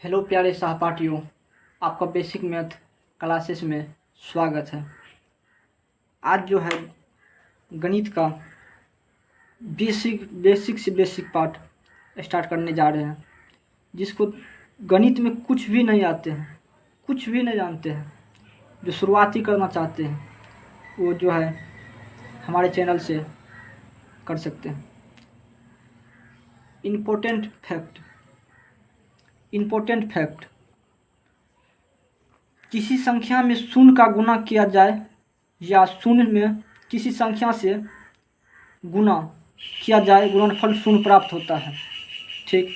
Hello प्यारे सहपाठियों, आपका बेसिक मैथ क्लासेस में स्वागत है। आज जो है गणित का बेसिक से बेसिक पार्ट स्टार्ट करने जा रहे हैं। जिसको गणित में कुछ भी नहीं आते हैं, कुछ भी नहीं जानते हैं, जो शुरुआती करना चाहते हैं वो जो है हमारे चैनल से कर सकते हैं। इम्पोर्टेंट फैक्ट, किसी संख्या में शून्य का गुणा किया जाए या शून्य में किसी संख्या से गुणा किया जाए, गुणनफल शून्य प्राप्त होता है। ठीक,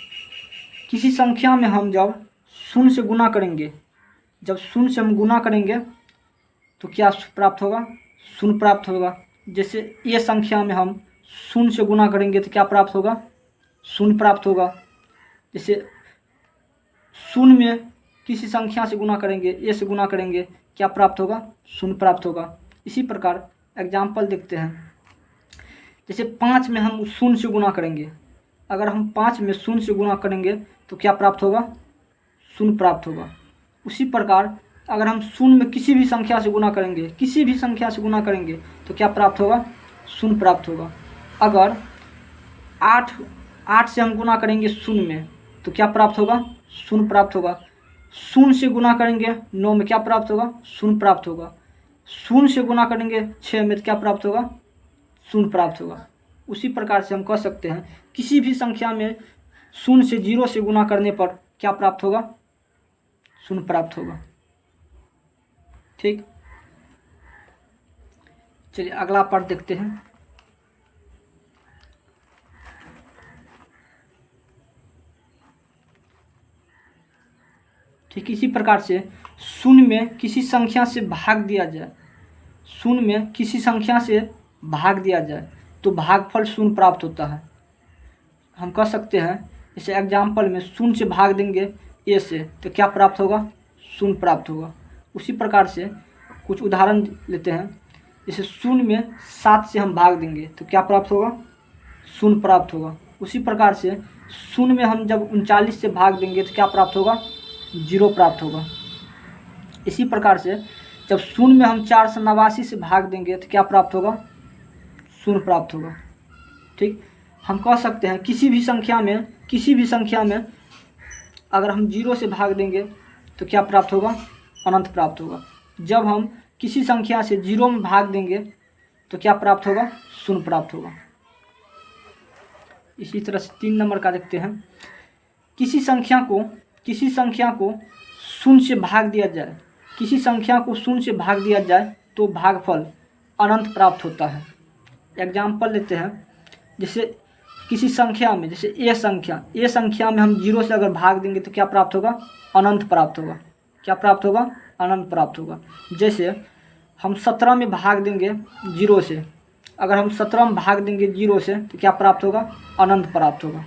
किसी संख्या में हम जब शून्य से गुणा करेंगे, जब शून्य से हम गुणा करेंगे तो क्या प्राप्त होगा? शून्य प्राप्त होगा। जैसे ये संख्या में हम शून्य से गुणा करेंगे तो क्या प्राप्त होगा? शून्य प्राप्त होगा। जैसे शून्य में किसी संख्या से गुणा करेंगे, ए से गुणा करेंगे, क्या प्राप्त होगा? शून्य प्राप्त होगा। इसी प्रकार एग्जाम्पल देखते हैं। जैसे 5 में हम शून्य से गुणा करेंगे, अगर हम 5 में शून्य से गुणा करेंगे तो क्या प्राप्त होगा? शून्य प्राप्त होगा। उसी प्रकार अगर हम शून्य में किसी भी संख्या से गुणा करेंगे, किसी भी संख्या से गुणा करेंगे तो क्या प्राप्त होगा? शून्य प्राप्त होगा। अगर 8 से हम गुणा करेंगे शून्य में तो क्या प्राप्त होगा? शून्य प्राप्त होगा। शून्य से गुणा करेंगे 9 में, क्या प्राप्त होगा? शून्य प्राप्त होगा। शून्य से गुणा करेंगे 6 में तो क्या प्राप्त होगा? शून्य प्राप्त होगा। उसी प्रकार से हम कह सकते हैं किसी भी संख्या में शून्य से 0 से गुणा करने पर क्या प्राप्त होगा? शून्य प्राप्त होगा। ठीक, चलिए अगला पार्ट देखते हैं। ठीक, इसी प्रकार से शून्य में किसी संख्या से भाग दिया जाए, शून्य में किसी संख्या से भाग दिया जाए तो भागफल शून्य प्राप्त होता है। हम कह सकते हैं जैसे एग्जाम्पल में शून्य से भाग देंगे ए से तो क्या प्राप्त होगा? शून्य प्राप्त होगा। उसी प्रकार से कुछ उदाहरण लेते हैं। जैसे शून्य में 7 से हम भाग देंगे तो क्या प्राप्त होगा? शून्य प्राप्त होगा। उसी प्रकार से शून्य में हम जब 39 से भाग देंगे तो क्या प्राप्त होगा? 0 प्राप्त होगा। इसी प्रकार से जब शून्य में हम 489 से भाग देंगे तो क्या प्राप्त होगा? शून्य प्राप्त होगा। ठीक, हम कह सकते हैं किसी भी संख्या में अगर हम 0 से भाग देंगे तो क्या प्राप्त होगा? अनंत प्राप्त होगा। जब हम किसी संख्या से 0 में भाग देंगे तो क्या प्राप्त होगा? शून्य प्राप्त होगा। इसी तरह से 3 नंबर का देखते हैं। किसी संख्या को शून्य से भाग दिया जाए, किसी संख्या को शून्य से भाग दिया जाए तो भागफल अनंत प्राप्त होता है। एग्जाम्पल लेते हैं। जैसे किसी संख्या में, जैसे ए संख्या में हम 0 से अगर भाग देंगे तो क्या प्राप्त होगा? अनंत प्राप्त होगा। क्या प्राप्त होगा? अनंत प्राप्त होगा। जैसे हम 17 में भाग देंगे 0 से, अगर हम 17 में भाग देंगे 0 से तो क्या प्राप्त होगा? अनंत प्राप्त होगा।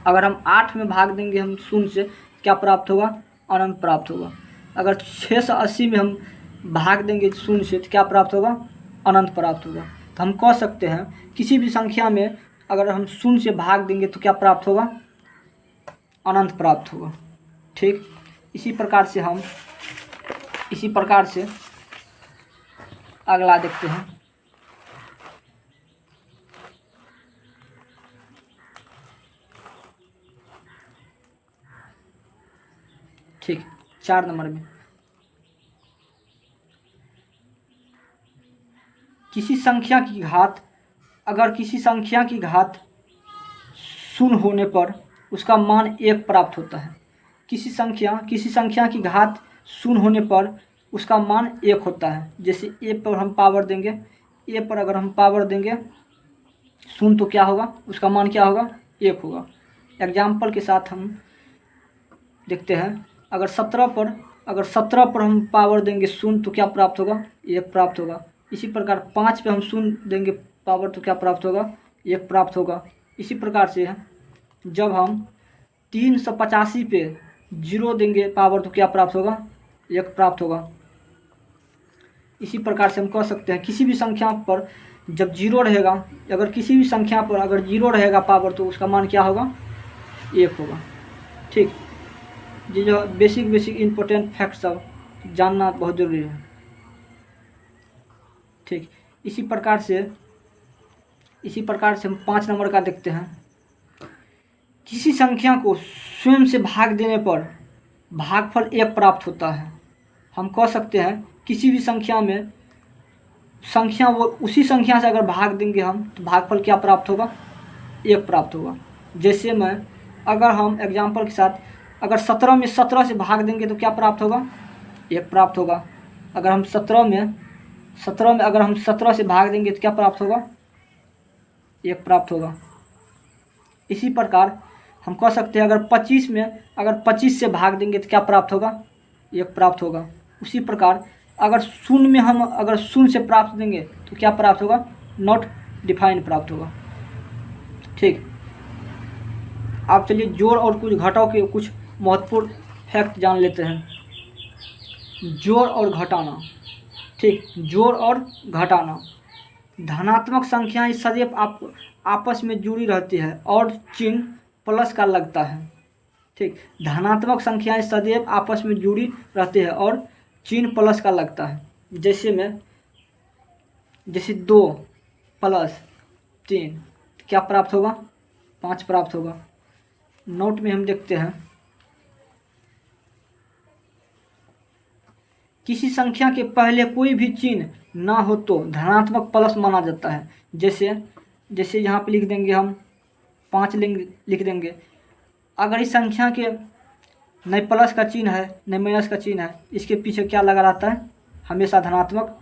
अगर हम 8 में भाग देंगे हम शून्य से, क्या प्राप्त होगा? अनंत प्राप्त होगा। अगर 680 में हम भाग देंगे शून्य से तो क्या प्राप्त होगा? अनंत प्राप्त होगा। तो हम कह सकते हैं किसी भी संख्या में अगर हम शून्य से भाग देंगे तो क्या प्राप्त होगा? अनंत प्राप्त होगा। ठीक, इसी प्रकार से अगला देखते हैं। ठीक, 4 नंबर में अगर किसी संख्या की घात शून्य होने पर उसका मान 1 प्राप्त होता है। किसी संख्या की घात शून्य होने पर उसका मान 1 होता है। जैसे ए पर हम पावर देंगे, ए पर अगर हम पावर देंगे शून्य तो क्या होगा? उसका मान क्या होगा? 1 होगा। एग्जाम्पल के साथ हम देखते हैं। अगर 17 पर हम पावर देंगे शून्य तो क्या प्राप्त होगा? 1 प्राप्त होगा। इसी प्रकार 5 पे हम शून्य देंगे पावर तो क्या प्राप्त होगा? 1 प्राप्त होगा। इसी प्रकार से जब हम 385 पे 0 देंगे पावर तो क्या प्राप्त होगा? 1 प्राप्त होगा। इसी प्रकार से हम कह सकते हैं किसी भी संख्या पर जब 0 रहेगा, अगर किसी भी संख्या पर अगर 0 रहेगा पावर तो उसका मान क्या होगा? 1 होगा। ठीक, ये जो बेसिक इम्पोर्टेंट फैक्ट सब जानना बहुत ज़रूरी है। ठीक, इसी प्रकार से हम 5 नंबर का देखते हैं। किसी संख्या को स्वयं से भाग देने पर भागफल 1 प्राप्त होता है। हम कह सकते हैं किसी भी संख्या में वो उसी संख्या से अगर भाग देंगे हम तो भागफल क्या प्राप्त होगा? 1 प्राप्त होगा। जैसे अगर हम एग्जाम्पल के साथ अगर 17 में 17 से भाग देंगे तो क्या प्राप्त होगा? 1 प्राप्त होगा। अगर हम 17 में अगर हम 17 से भाग देंगे तो क्या प्राप्त होगा? 1 प्राप्त होगा। इसी प्रकार हम कह सकते हैं अगर 25 में अगर 25 से भाग देंगे तो क्या प्राप्त होगा? 1 प्राप्त होगा। उसी प्रकार अगर शून्य में हम अगर शून्य से प्राप्त देंगे तो क्या प्राप्त होगा? नॉट डिफाइंड प्राप्त होगा। ठीक, आप चलिए जोड़ और कुछ घटाव के कुछ महत्वपूर्ण फैक्ट जान लेते हैं। जोड़ और घटाना। ठीक, जोड़ और घटाना। धनात्मक संख्याएं सदैव आपस में जुड़ी रहती है और चिन्ह प्लस का लगता है। ठीक, धनात्मक संख्याएं सदैव आपस में जुड़ी रहती है और चिन्ह प्लस का लगता है। जैसे 2 + 3 क्या प्राप्त होगा? 5 प्राप्त होगा। नोट में हम देखते हैं किसी संख्या के पहले कोई भी चिन्ह ना हो तो धनात्मक प्लस माना जाता है। जैसे यहाँ पे लिख देंगे हम 5 लिख देंगे। अगर इस संख्या के न प्लस का चिन्ह है न माइनस का चिन्ह है, इसके पीछे क्या लगा रहता है? हमेशा धनात्मक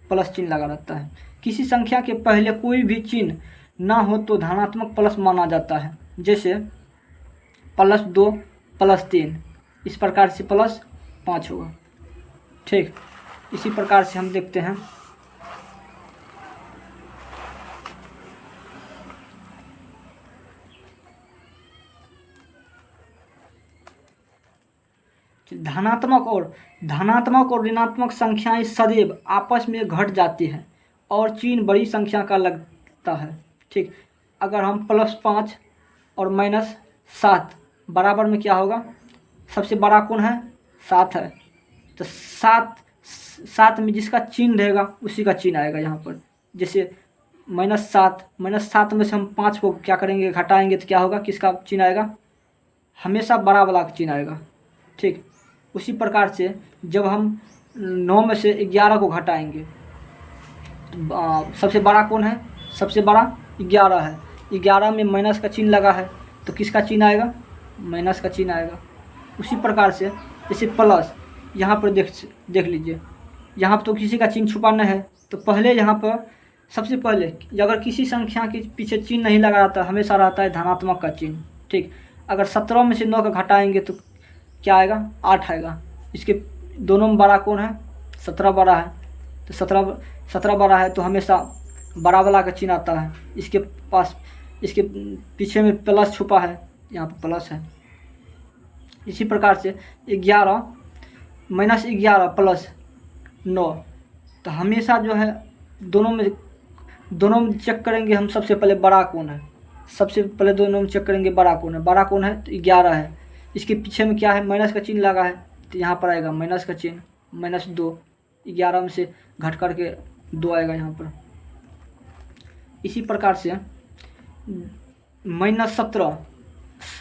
प्लस चिन्ह लगा रहता है। किसी संख्या के पहले कोई भी चिन्ह ना हो तो धनात्मक प्लस माना जाता है। जैसे +2 + 3, इस प्रकार से +5 होगा। ठीक, इसी प्रकार से हम देखते हैं धनात्मक और ऋणात्मक संख्याएं सदैव आपस में घट जाती हैं और चिन्ह बड़ी संख्या का लगता है। ठीक, अगर हम +5 और -7 बराबर में क्या होगा? सबसे बड़ा कौन है? 7 है। तो 7 में जिसका चिन्ह रहेगा उसी का चिन्ह आएगा यहाँ पर। जैसे -7 में से हम 5 को क्या करेंगे? घटाएंगे तो क्या होगा? किसका चिन्ह आएगा? हमेशा बड़ा वाला का चिन्ह आएगा। ठीक, उसी प्रकार से जब हम 9 में से 11 को घटाएंगे तो सबसे बड़ा कौन है? सबसे बड़ा 11 है। 11 में माइनस का चिन्ह लगा है तो किसका चिन्ह आएगा? माइनस का चिन्ह आएगा। उसी प्रकार से जैसे प्लस, यहाँ पर देख लीजिए, यहाँ पर तो किसी का चिन्ह छुपा नहीं है, तो पहले यहाँ पर सबसे पहले अगर किसी संख्या के पीछे चिन्ह नहीं लगा रहता, हमेशा रहता है धनात्मक का चिन्ह। ठीक, अगर 17 में से 9 का घटाएंगे तो क्या आएगा? 8 आएगा। इसके दोनों में बड़ा कौन है? 17 बड़ा है। तो 17 बड़ा है तो हमेशा बड़ा वाला का चिन्ह आता है। इसके पीछे में प्लस छुपा है, यहाँ पर प्लस है। इसी प्रकार से 11 -11 + 9, तो हमेशा जो है दोनों में चेक करेंगे हम सबसे पहले बड़ा कौन है। सबसे पहले दोनों में चेक करेंगे बड़ा कौन है। बड़ा कौन है? तो 11 है। इसके पीछे में क्या है? माइनस का चिन्ह लगा है तो यहाँ पर आएगा माइनस का चिन्ह, -2। 11 में से घट करके 2 आएगा यहाँ पर। इसी प्रकार से -17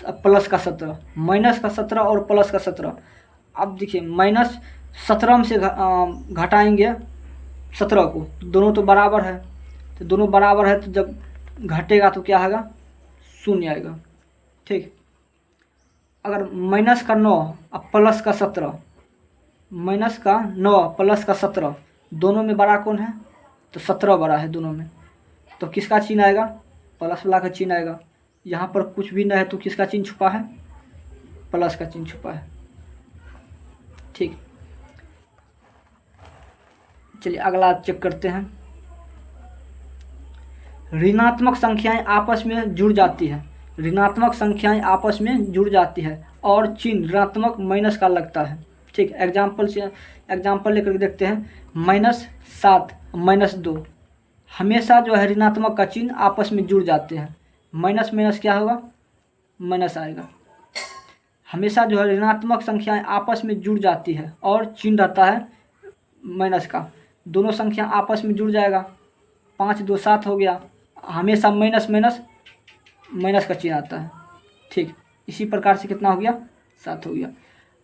+ का 17, माइनस का 17 और प्लस का 17। अब देखिए -17 में से घटाएंगे 17 को, दोनों तो बराबर है, तो दोनों बराबर है तो जब घटेगा तो क्या आएगा? 0 आएगा। ठीक, अगर -9 और प्लस का 17, -9 प्लस का 17, दोनों में बड़ा कौन है? तो 17 बड़ा है दोनों में, तो किसका चिन्ह आएगा? प्लस वाला का चिन्ह आएगा। यहाँ पर कुछ भी नहीं है तो किसका चिन्ह छुपा है? प्लस का चिन्ह छुपा है। ठीक, चलिए अगला चेक करते हैं। ऋणात्मक संख्याएं आपस में जुड़ जाती है। ऋणात्मक संख्याएं आपस में जुड़ जाती है और चिन्ह ऋणात्मक माइनस का लगता है। ठीक, एग्जाम्पल लेकर देखते हैं। -7 -2, हमेशा जो है ऋणात्मक का चिन्ह आपस में जुड़ जाते हैं। माइनस क्या होगा? माइनस आएगा। हमेशा जो है ऋणात्मक संख्याएं आपस में जुड़ जाती है और चिन्ह रहता है माइनस का। दोनों संख्या आपस में जुड़ जाएगा, 5 2 7 हो गया, हमेशा माइनस माइनस माइनस का चिन्ह आता है। ठीक, इसी प्रकार से कितना हो गया, 7 हो गया।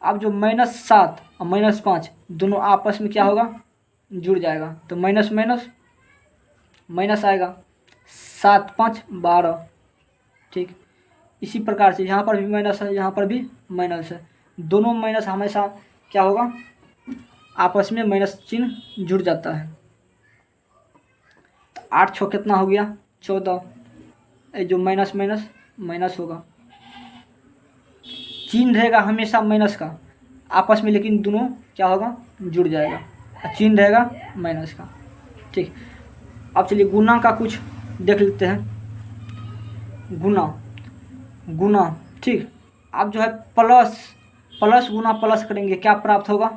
अब जो -7 और -5 दोनों आपस में क्या होगा, जुड़ जाएगा, तो माइनस माइनस माइनस आएगा, 7 5 12। ठीक, इसी प्रकार से यहाँ पर भी माइनस है, यहाँ पर भी माइनस है, दोनों माइनस हमेशा क्या होगा, आपस में माइनस चिन्ह जुड़ जाता है। तो 8 6 कितना हो गया, 14। जो माइनस माइनस माइनस होगा, चिन्ह रहेगा हमेशा माइनस का आपस में, लेकिन दोनों क्या होगा, जुड़ जाएगा, चिन्ह रहेगा माइनस का। ठीक, अब चलिए गुना का कुछ देख लेते हैं। गुना ठीक, अब जो है प्लस गुना प्लस करेंगे, क्या प्राप्त होगा,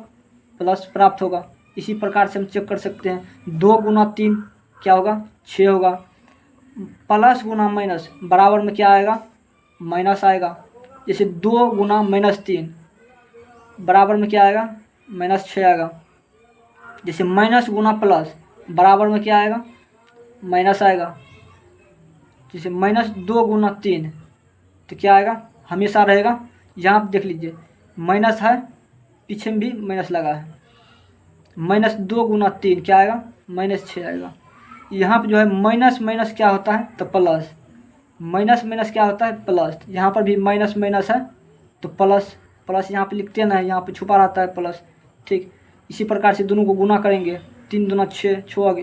प्लस प्राप्त होगा। इसी प्रकार से हम चेक कर सकते हैं, 2 गुना 3 क्या होगा, 6 होगा। प्लस गुना माइनस बराबर में क्या आएगा, माइनस आएगा। जैसे 2 गुना -3 बराबर में क्या आएगा, -6 आएगा। जैसे माइनस गुना प्लस बराबर में क्या आएगा, माइनस आएगा। जैसे -2 गुना 3 तो क्या आएगा, हमेशा रहेगा। यहाँ आप देख लीजिए माइनस है, पीछे में भी माइनस लगा है। -2 गुना 3 क्या आएगा, -6 आएगा। यहाँ पे जो है माइनस माइनस क्या होता है, तो प्लस, माइनस माइनस क्या होता है, प्लस। यहाँ पर भी माइनस माइनस है तो प्लस, प्लस यहाँ पे लिखते ना है, यहाँ पे छुपा रहता है प्लस। ठीक, इसी प्रकार से दोनों को गुना करेंगे, 3 दूना 6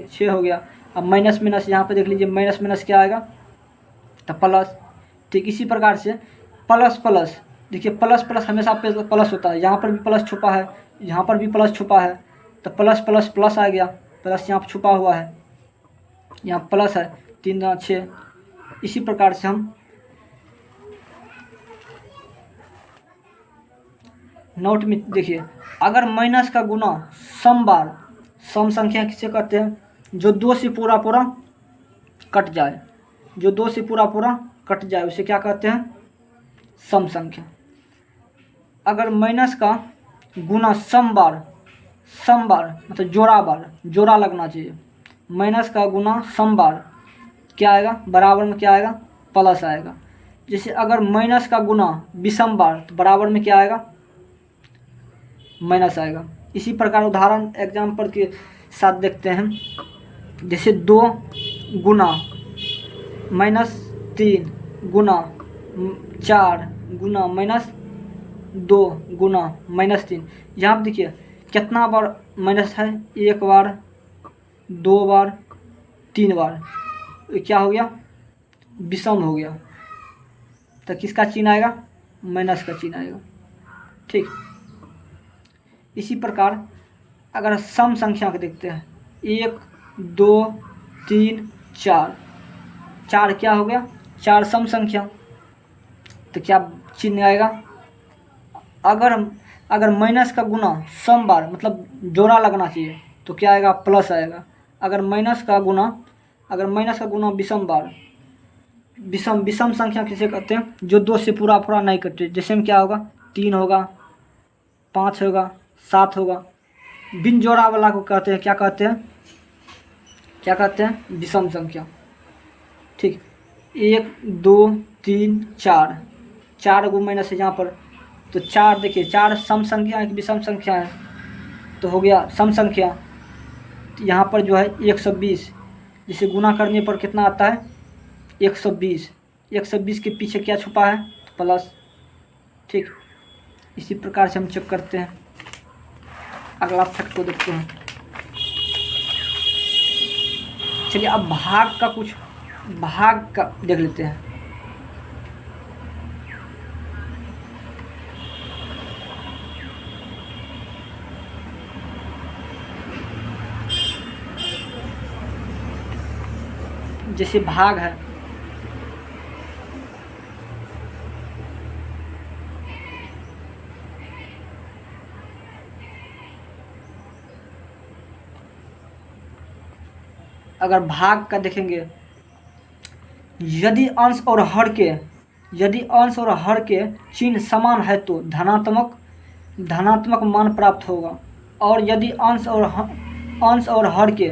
6 हो गया। अब माइनस माइनस यहाँ पे देख लीजिए, माइनस माइनस क्या आएगा, तो प्लस। ठीक, इसी प्रकार से प्लस प्लस, देखिए प्लस प्लस हमेशा प्लस होता है, यहाँ पर भी प्लस छुपा है, यहाँ पर भी प्लस छुपा है, तो प्लस प्लस प्लस आ गया, प्लस यहाँ पर छुपा हुआ है, यहाँ प्लस है, 3 दूना 6। इसी प्रकार से हम नोट में देखिए, अगर माइनस का गुना सम बार, सम संख्या किसे कहते हैं, जो 2 से पूरा पूरा कट जाए, जो 2 से पूरा पूरा कट जाए उसे क्या कहते हैं, सम संख्या। अगर माइनस का गुना सम बार मतलब जोड़ा बार, जोड़ा लगना चाहिए। माइनस का गुना सम बार क्या आएगा, बराबर में क्या आएगा, प्लस आएगा। जैसे अगर माइनस का गुना विषम बार तो बराबर में क्या आएगा, माइनस आएगा। इसी प्रकार उदाहरण एग्जाम्पल के साथ देखते हैं। जैसे 2 गुना -3 गुना 4 गुना -2 गुना -3, यहाँ पर देखिए कितना बार माइनस है, 1 बार 2 बार 3 बार, क्या हो गया, विषम हो गया, तो किसका चिन्ह आएगा, माइनस का चिन्ह आएगा। ठीक, इसी प्रकार अगर सम संख्या को देखते हैं, 1 2 3 4, 4 क्या हो गया, 4 सम संख्या, तो क्या चिन्ह आएगा। अगर माइनस का गुना सम बार मतलब जोड़ा लगना चाहिए तो क्या आएगा, प्लस आएगा। अगर माइनस का गुना विषम बार, विषम संख्या किसे कहते हैं, जो 2 से पूरा पूरा नहीं कटे। जैसे में क्या होगा, 3 होगा, 5 होगा, 7 होगा। बिन जोड़ा वाला को कहते हैं, क्या कहते हैं, विषम संख्या। ठीक, 1 2 3 4, 4 गो माइनस है यहाँ पर, तो 4 देखिए, 4 सम संख्या है कि विषम संख्या है, तो हो गया सम संख्या। तो यहाँ पर जो है 120, जिसे गुना करने पर कितना आता है, 120। 120 के पीछे क्या छुपा है, प्लस। ठीक, इसी प्रकार से हम चेक करते हैं। अगला फैक्ट को देखते हैं। चलिए अब भाग का देख लेते हैं। जैसे भाग है, अगर भाग का देखेंगे, यदि अंश और हर के यदि अंश और हर के चिन्ह समान है तो धनात्मक मान प्राप्त होगा। और यदि अंश और हर के